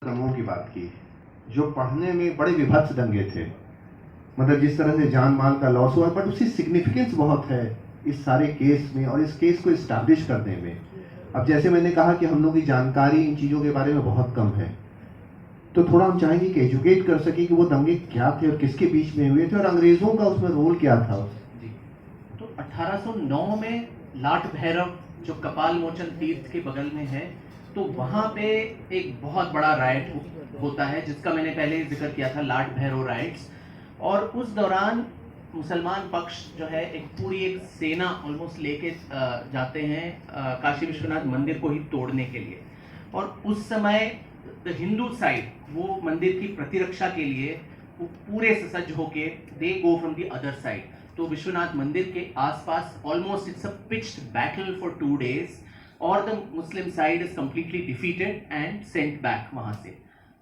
दंगों की बात की, जो पढ़ने में बड़े विभत्स दंगे थे, मतलब जिस तरह से जान माल का लॉस हुआ, बट उसकी सिग्निफिकेंस बहुत है इस सारे केस में और इस केस को इस्टेब्लिश करने में। अब जैसे मैंने कहा कि हम लोग की जानकारी इन चीज़ों के बारे में बहुत कम है, तो थोड़ा हम चाहेंगे कि एजुकेट कर सके कि वो दंगे क्या थे और किसके बीच में हुए थे और अंग्रेज़ों का उसमें रोल क्या था। जी। तो 1809 में लाट भैरव जो कपाल मोचन तीर्थ के बगल में है, तो वहां पे एक बहुत बड़ा राइट होता है जिसका मैंने पहले जिक्र किया था, लाट भैरव राइट्स। और उस दौरान मुसलमान पक्ष जो है एक सेना ऑलमोस्ट लेके जाते हैं काशी विश्वनाथ मंदिर को ही तोड़ने के लिए। और उस समय द हिंदू साइड वो मंदिर की प्रतिरक्षा के लिए वो पूरे सजग होके they go from the other side. तो विश्वनाथ मंदिर के आसपास almost it's a pitched battle for 2 days और the Muslim side is completely defeated and sent back वहां से।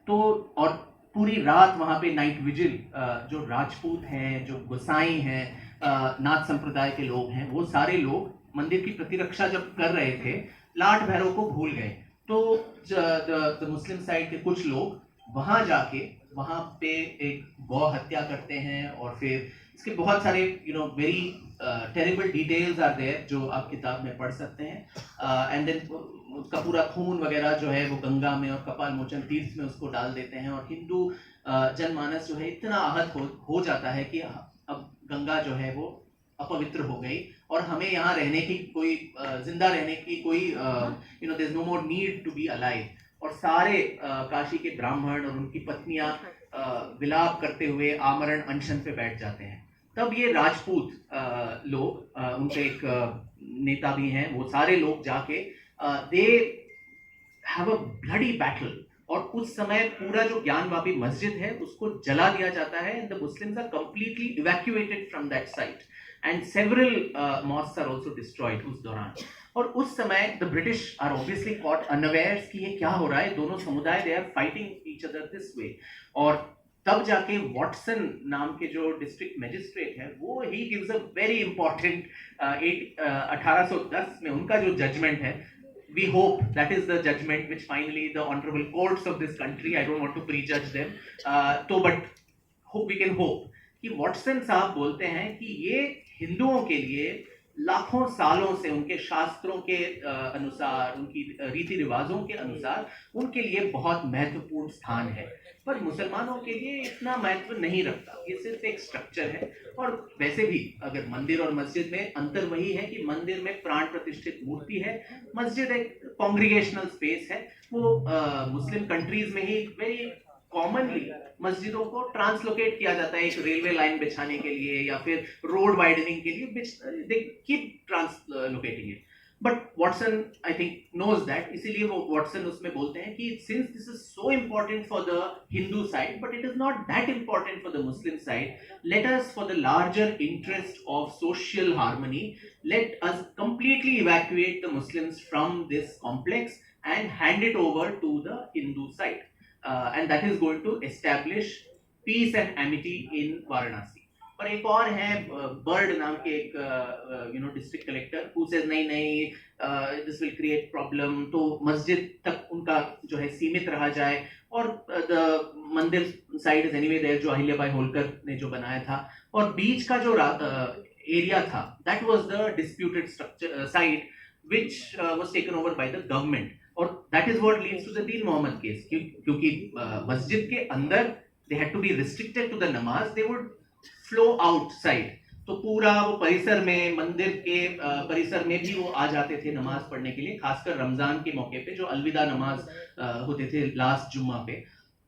तो और पूरी रात वहां पे नाइट विजिल, जो राजपूत हैं, जो गोसाई हैं, नाथ संप्रदाय के लोग हैं, वो सारे लोग मंदिर की प्रतिरक्षा जब कर रहे थे, लाट भैरव को भूल गए। तो द मुस्लिम साइड के कुछ लोग वहां जाके वहां पे एक गौ हत्या करते हैं और फिर इसके बहुत सारे very terrible details are there जो आप किताब में पढ़ सकते हैं। एंड देन उसका पूरा खून वगैरह जो है वो गंगा में और कपाल मोचन तीर्थ में उसको डाल देते हैं। और हिंदू जनमानस जो है इतना आहत हो जाता है कि अब गंगा जो है वो अपवित्र हो गई और हमें यहाँ रहने की कोई जिंदा रहने की कोई there is no more need to be alive. और सारे काशी के ब्राह्मण और उनकी पत्नियां विलाप करते हुए आमरण अनशन पे बैठ जाते हैं। तब ये राजपूत लोग, उनके एक नेता भी हैं, वो सारे लोग जाके they have a bloody battle. और उस समय पूरा जो ज्ञानवापी मस्जिद है उसको जला दिया जाता है and the Muslims are completely evacuated from that site and several mosques are also destroyed उस दौरान। और उस समय the British are obviously caught unawares कि ये क्या हो रहा है, दोनों समुदाय they are fighting each other this way. और तब जाके वॉटसन नाम के जो डिस्ट्रिक्ट मैजिस्ट्रेट है वो he gives a very important 1810 में उनका जो जजमेंट है, we hope that is the judgment which finally the honorable courts of this country, I don't want to prejudge them, तो but hope we can hope कि Watson साहब बोलते हैं कि ये हिंदुओं के लिए लाखों सालों से उनके शास्त्रों के अनुसार, उनकी रीति रिवाजों के अनुसार उनके लिए बहुत महत्वपूर्ण स्थान है, पर मुसलमानों के लिए इतना महत्व नहीं रखता, ये सिर्फ एक स्ट्रक्चर है। और वैसे भी अगर मंदिर और मस्जिद में अंतर वही है कि मंदिर में प्राण प्रतिष्ठित मूर्ति है, मस्जिद एक कॉन्ग्रीगेशनल स्पेस है। वो मुस्लिम कंट्रीज में ही वेरी कॉमनली मस्जिदों को ट्रांसलोकेट किया जाता है एक रेलवे लाइन बिछाने के लिए या फिर रोड वाइडनिंग के लिए, they keep translocating it. But Watson I think knows that, इसीलिए वो वॉटसन उसमें बोलते हैं कि since this is so important for the Hindu side but it is not that important for the Muslim side, let us, for the larger interest of social harmony, let us completely evacuate the Muslims from this complex and hand it over to the Hindu side, and that is going to establish peace and amity in Varanasi. और एक और है bird नाम के एक district collector, who says नहीं नहीं this will create problem, तो मस्जिद तक उनका जो है सीमित रहा जाए। और द मंदिर साइड इज एनीवे देयर, जो अहिल्याबाई होलकर ने जो बनाया था, और बीच का जो एरिया था that was the disputed structure side which was taken over by the government. और that is what leads to the Deen Mohammad case, क्योंकि मस्जिद के अंदर they had to be restricted to the namaz, they would flow outside. तो पूरा वो परिसर में, मंदिर के परिसर में भी वो आ जाते थे नमाज पढ़ने के लिए, खासकर रमजान के मौके पे जो अलविदा नमाज होते थे लास्ट जुम्मा पे।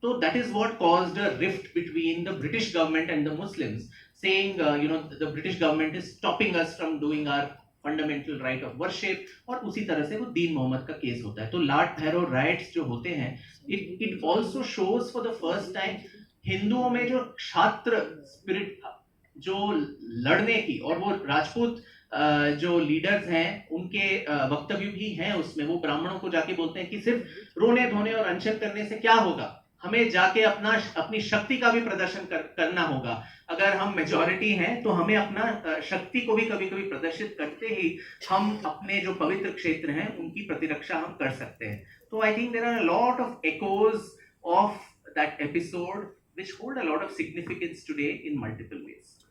तो that is what caused a rift between the British government and the Muslims, saying the British government is stopping us from doing our fundamental right of worship. और उसी तरह से वो दीन मोहम्मद का केस होता है। तो लाट भैरव राइट्स जो होते हैं, it also shows for the first time हिंदुओं में जो छात्र स्पिरिट था, जो लड़ने की, और वो राजपूत जो लीडर्स हैं उनके वक्तव्य भी हैं उसमें। वो ब्राह्मणों को जाके बोलते हैं कि सिर्फ रोने धोने और अनशन करने से क्या होगा, हमें जाके अपनी शक्ति का भी प्रदर्शन करना होगा। अगर हम मेजॉरिटी हैं तो हमें अपना शक्ति को भी कभी कभी प्रदर्शित करते ही हम अपने जो पवित्र क्षेत्र हैं उनकी प्रतिरक्षा हम कर सकते हैं। तो I think there are a lot of echoes episode which hold a lot of significance today in multiple ways.